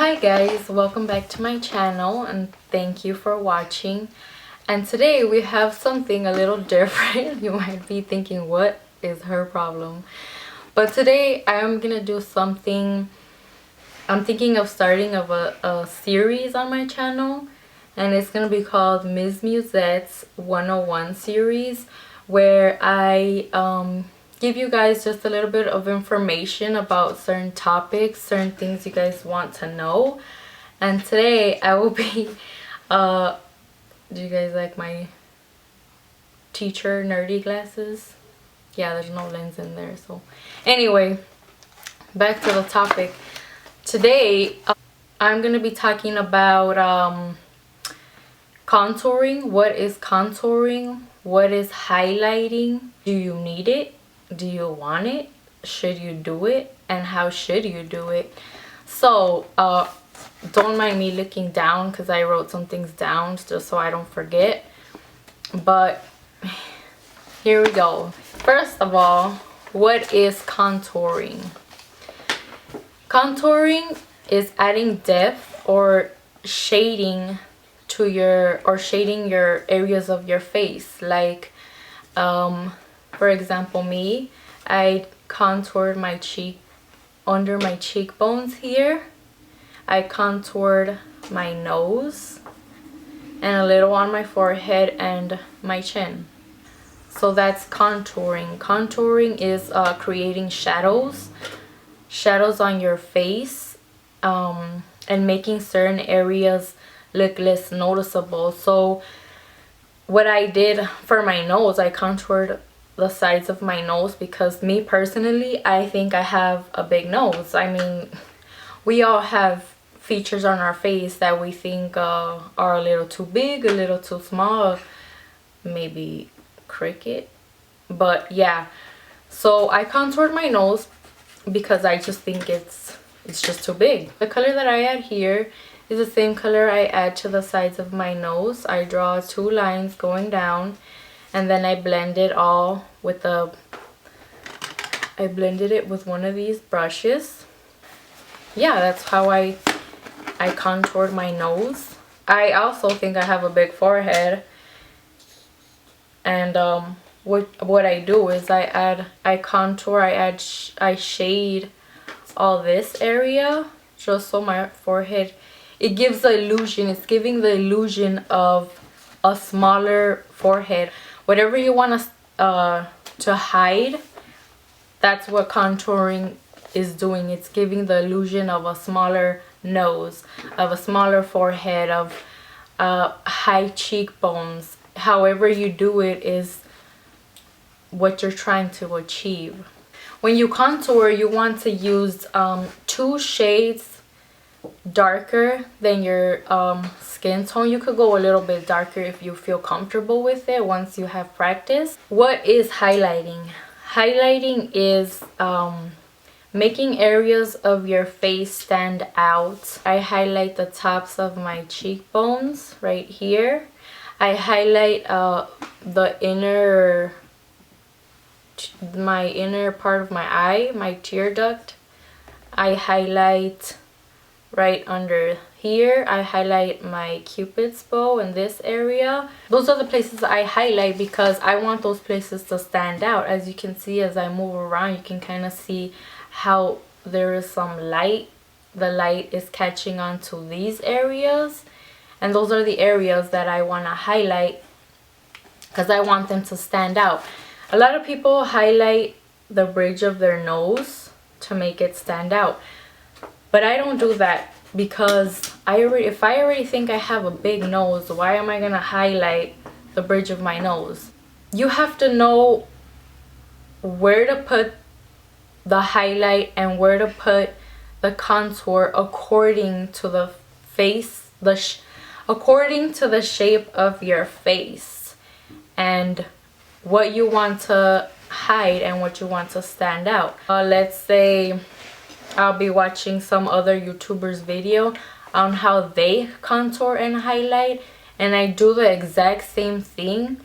Hi guys, welcome back to my channel and thank you for watching. And today we have something a little different. You might be thinking, what is her problem? But today I'm gonna do something. I'm thinking of starting a series on my channel, and it's gonna be called Mz Muzette's 101 series, where I give you guys just a little bit of information about certain topics, certain things you guys want to know. And today I will be do you guys like my teacher nerdy glasses? Yeah, there's no lens in there. So anyway, back to the topic. Today I'm gonna be talking about contouring. What is contouring? What is highlighting? Do you need it? Do you want it? Should you do it? And how should you do it? So don't mind me looking down because I wrote some things down just so I don't forget. But here we go. First of all, what is contouring? Contouring is adding depth or shading to your areas of your face. Like for example, I contoured my cheek under my cheekbones here. I contoured my nose and a little on my forehead and my chin. So that's contouring. Contouring is creating shadows on your face, and making certain areas look less noticeable. So what I did for my nose, I contoured the sides of my nose because me personally, I think I have a big nose. I mean, we all have features on our face that we think are a little too big, a little too small, maybe cricket. But yeah, so I contoured my nose because I just think it's just too big. The color that I add here is the same color I add to the sides of my nose. I draw two lines going down, and then I blend it all with I blended it with one of these brushes. Yeah, that's how I contoured my nose. I also think I have a big forehead, and what I do is I contour, I shade all this area just so my forehead, it gives the illusion, it's giving the illusion of a smaller forehead. Whatever you want to hide, that's what contouring is doing. It's giving the illusion of a smaller nose, of a smaller forehead, of high cheekbones. However you do it is what you're trying to achieve. When you contour, you want to use 2 shades darker than your skin tone. You could go a little bit darker if you feel comfortable with it once you have practice. What is highlighting? Highlighting is making areas of your face stand out. I highlight the tops of my cheekbones right here. I highlight my inner part of my eye, my tear duct. I highlight right under here. I highlight my cupid's bow in this area. Those are the places I highlight because I want those places to stand out. As you can see, as I move around, you can kind of see how there is some light. The light is catching on to these areas, and those are the areas that I want to highlight because I want them to stand out. A lot of people highlight the bridge of their nose to make it stand out, but I don't do that because if I already think I have a big nose, why am I gonna highlight the bridge of my nose? You have to know where to put the highlight and where to put the contour according to the face, according to the shape of your face and what you want to hide and what you want to stand out. Let's say I'll be watching some other YouTubers video on how they contour and highlight, and I do the exact same thing.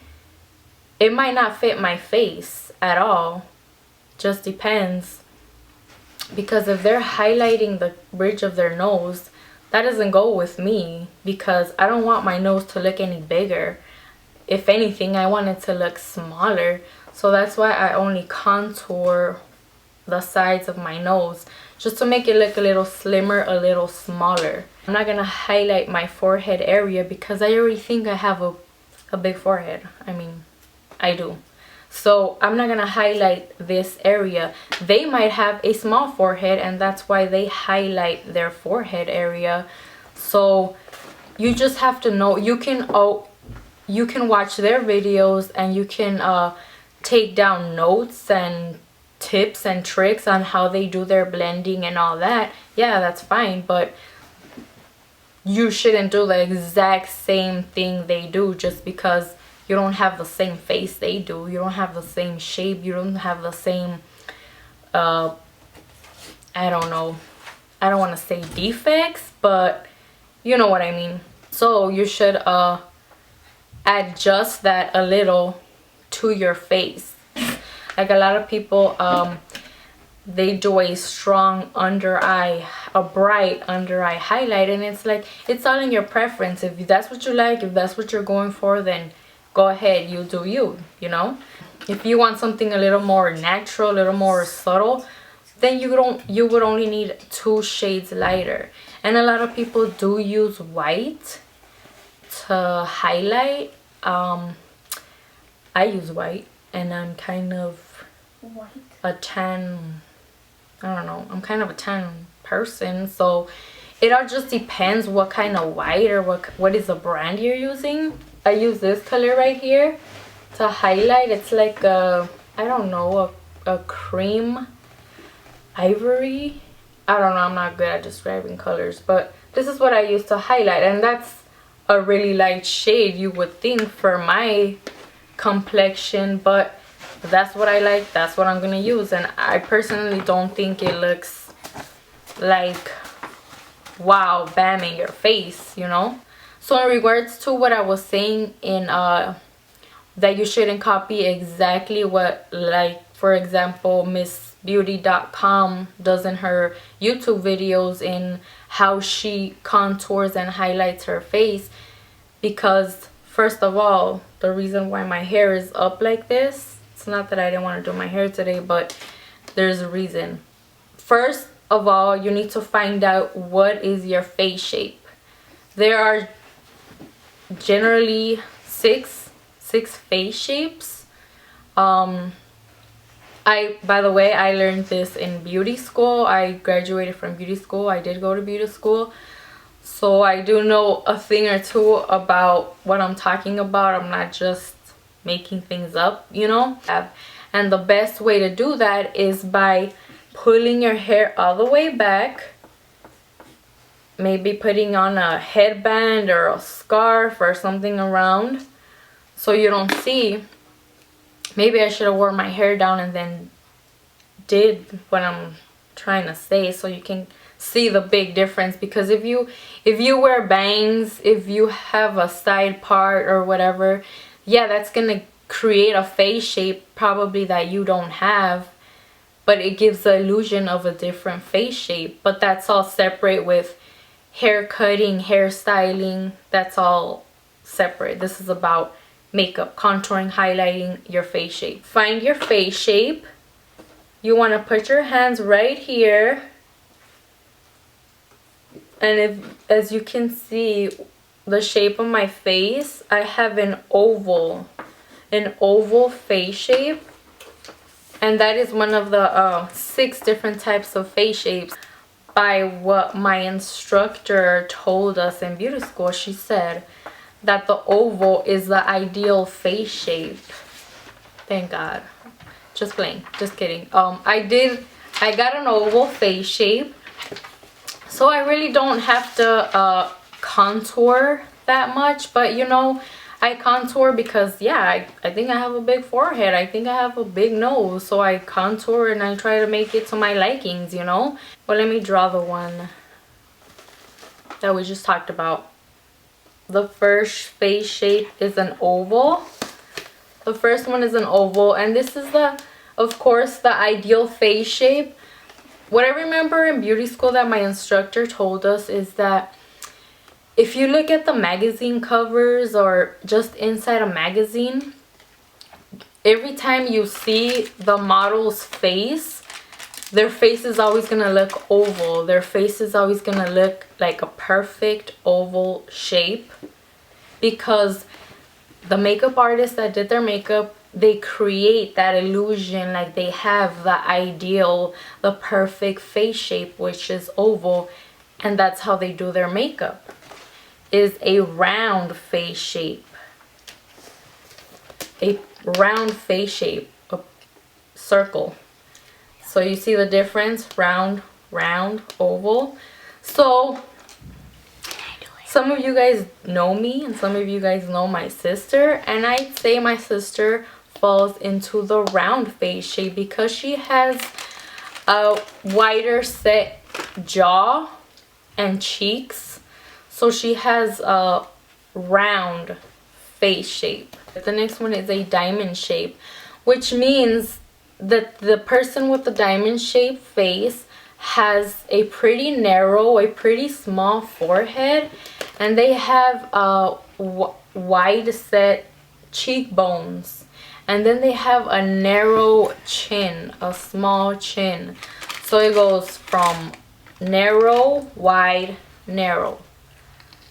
It might not fit my face at all, just depends. Because if they're highlighting the bridge of their nose, that doesn't go with me because I don't want my nose to look any bigger. If anything, I want it to look smaller. So that's why I only contour the sides of my nose, just to make it look a little slimmer, a little smaller. I'm not gonna highlight my forehead area because I already think I have a big forehead. I mean, I do. So I'm not gonna highlight this area. They might have a small forehead and that's why they highlight their forehead area. So you just have to know, you can watch their videos and you can take down notes and tips and tricks on how they do their blending and all that. Yeah, that's fine, but you shouldn't do the exact same thing they do just because you don't have the same face they do. You don't have the same shape. You don't have the same, I don't know. I don't want to say defects, but you know what I mean. So you should adjust that a little to your face. Like a lot of people, they do a strong under eye, a bright under eye highlight, and it's like, it's all in your preference. If that's what you like, if that's what you're going for, then go ahead, you do you, you know. If you want something a little more natural, a little more subtle, then you would only need 2 shades lighter. And a lot of people do use white to highlight. I use white, and I'm kind of a tan, I don't know, I'm kind of a tan person, so it all just depends what kind of white or what is the brand you're using. I use this color right here to highlight. It's like a, I don't know, a cream ivory. I don't know, I'm not good at describing colors, but this is what I use to highlight, and that's a really light shade, you would think, for my complexion, but that's what I like, that's what I'm gonna use. And I personally don't think it looks like wow, bam in your face, you know. So in regards to what I was saying in that you shouldn't copy exactly what, like, for example, MzBeauty.com does in her YouTube videos, in how she contours and highlights her face. Because first of all, the reason why my hair is up like this, it's not that I didn't want to do my hair today, but there's a reason. First of all, you need to find out what is your face shape. There are generally six face shapes. By the way, I learned this in beauty school. I graduated from beauty school. I did go to beauty school, so I do know a thing or two about what I'm talking about. I'm not just making things up, you know. And the best way to do that is by pulling your hair all the way back, maybe putting on a headband or a scarf or something around so you don't see. Maybe I should have worn my hair down and then did what I'm trying to say so you can see the big difference. Because if you wear bangs, if you have a side part or whatever, yeah, that's gonna create a face shape probably that you don't have, but it gives the illusion of a different face shape. But that's all separate with hair cutting, hairstyling. That's all separate. This is about makeup, contouring, highlighting your face shape. Find your face shape. You want to put your hands right here, and as you can see, the shape of my face, I have an oval face shape, and that is one of the 6 different types of face shapes by what my instructor told us in beauty school. She said that the oval is the ideal face shape. Thank God. Just playing, just kidding. I got an oval face shape, so I really don't have to contour that much. But you know, I contour because, yeah, I think I have a big forehead, I think I have a big nose, so I contour and I try to make it to my likings, you know. Well, let me draw the one that we just talked about. The first face shape is an oval. The first one is an oval, and this is of course the ideal face shape. what I remember in beauty school that my instructor told us is that if you look at the magazine covers or just inside a magazine, every time you see the model's face, their face is always gonna look oval. Their face is always gonna look like a perfect oval shape, because the makeup artists that did their makeup, they create that illusion, like they have the ideal, the perfect face shape, which is oval, and that's how they do their makeup, is a round face shape. A round face shape, a circle. So you see the difference? Round, round, oval. So some of you guys know me and some of you guys know my sister, and I'd say my sister falls into the round face shape because she has a wider set jaw and cheeks, so she has a round face shape. The next one is a diamond shape, which means that the person with the diamond shaped face has a pretty narrow, a pretty small forehead, and they have wide set cheekbones, and then they have a narrow chin, a small chin. So it goes from narrow, wide, narrow.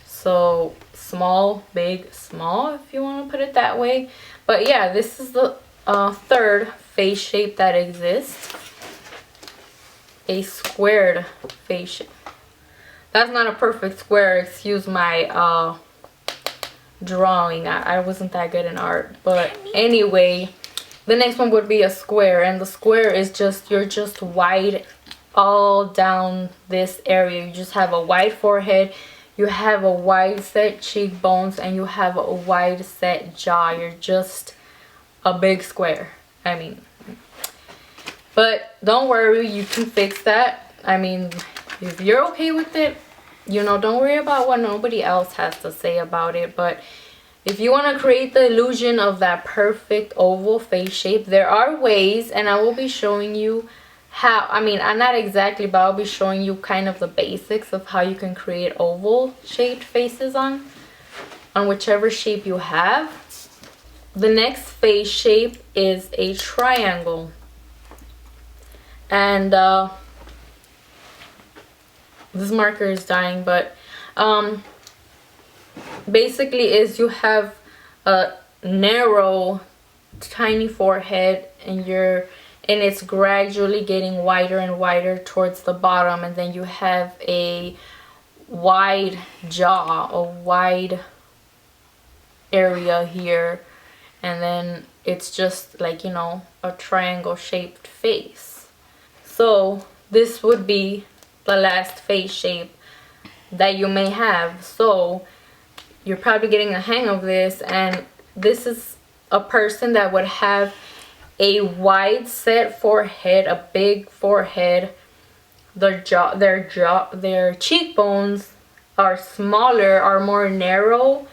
So small, big, small, if you want to put it that way. But yeah, this is the third face shape that exists. A squared face shape. That's not a perfect square, excuse my drawing. I wasn't that good in art. But anyway, the next one would be a square, and the square is just, you're just wide all down this area. You just have a wide forehead, you have a wide set cheekbones, and you have a wide set jaw. You're just a big square. I mean, but don't worry, you can fix that. I mean, if you're okay with it, you know, don't worry about what nobody else has to say about it. But if you want to create the illusion of that perfect oval face shape, there are ways, and I will be showing you how. I mean, I'm not exactly, but I'll be showing you kind of the basics of how you can create oval shaped faces on whichever shape you have. The next face shape is a triangle, and this marker is dying, but basically is you have a narrow tiny forehead, and it's gradually getting wider and wider towards the bottom, and then you have a wide jaw, a wide area here, and then it's just like, you know, a triangle shaped face. So this would be the last face shape that you may have. So you're probably getting a hang of this, and this is a person that would have a wide set forehead, a big forehead. Their cheekbones are smaller, are more narrow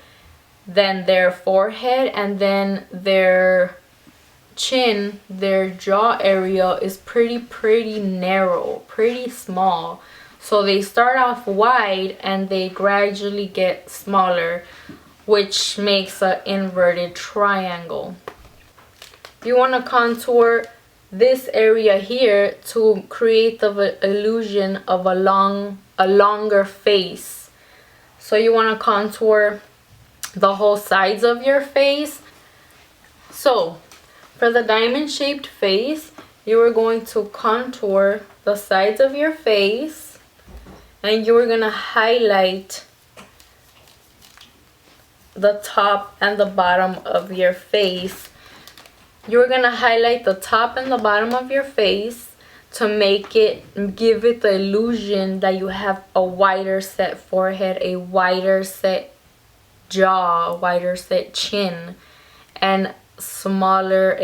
than their forehead, and then their chin, their jaw area is pretty narrow, pretty small. So they start off wide and they gradually get smaller, which makes an inverted triangle. You want to contour this area here to create the illusion of a longer face. So you want to contour the whole sides of your face. So for the diamond shaped face, you are going to contour the sides of your face, and you are going to highlight the top and the bottom of your face. You're going to highlight the top and the bottom of your face to give it the illusion that you have a wider set forehead, a wider set jaw, a wider set chin, and a smaller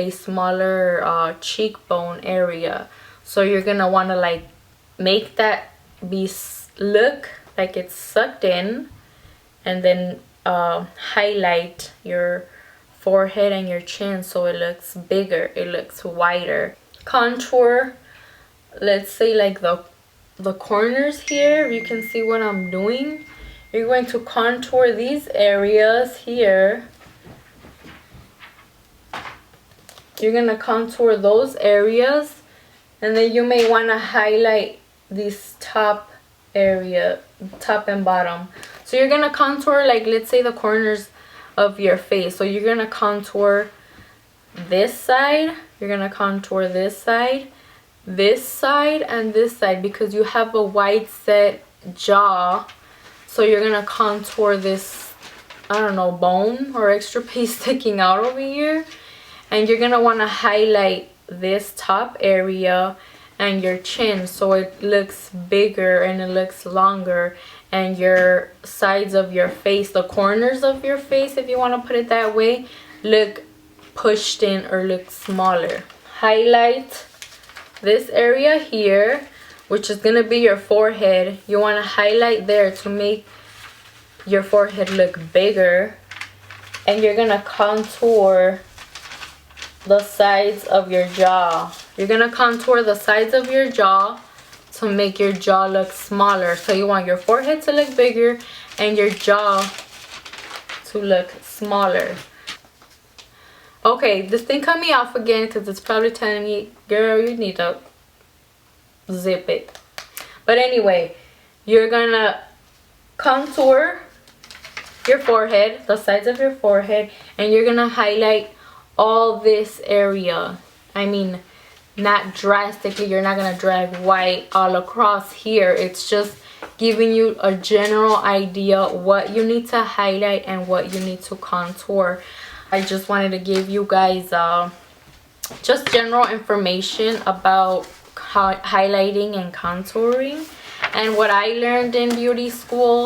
cheekbone area. So you're going to want to like make that look like it's sucked in, and then highlight your forehead and your chin so it looks bigger, it looks wider. Contour let's say like the corners here, you can see what I'm doing. You're going to contour these areas here. You're going to contour those areas, and then you may want to highlight this top area, top and bottom. So you're going to contour, like, let's say the corners of your face. So you're going to contour this side, you're going to contour this side, and this side, because you have a wide set jaw. So you're going to contour this, I don't know, bone or extra piece sticking out over here. And you're going to want to highlight this top area and your chin so it looks bigger and it looks longer. And your sides of your face, the corners of your face, if you want to put it that way, look pushed in or look smaller. Highlight this area here, which is going to be your forehead. You want to highlight there to make your forehead look bigger. And you're going to contour the sides of your jaw. You're going to contour the sides of your jaw to make your jaw look smaller. So you want your forehead to look bigger and your jaw to look smaller. Okay, this thing cut me off again because it's probably telling me, girl, you need to zip it. But anyway, you're going to contour your forehead, the sides of your forehead, and you're going to highlight all this area. I mean, not drastically, you're not gonna drag white all across here. It's just giving you a general idea what you need to highlight and what you need to contour. I just wanted to give you guys just general information about highlighting and contouring and what I learned in beauty school.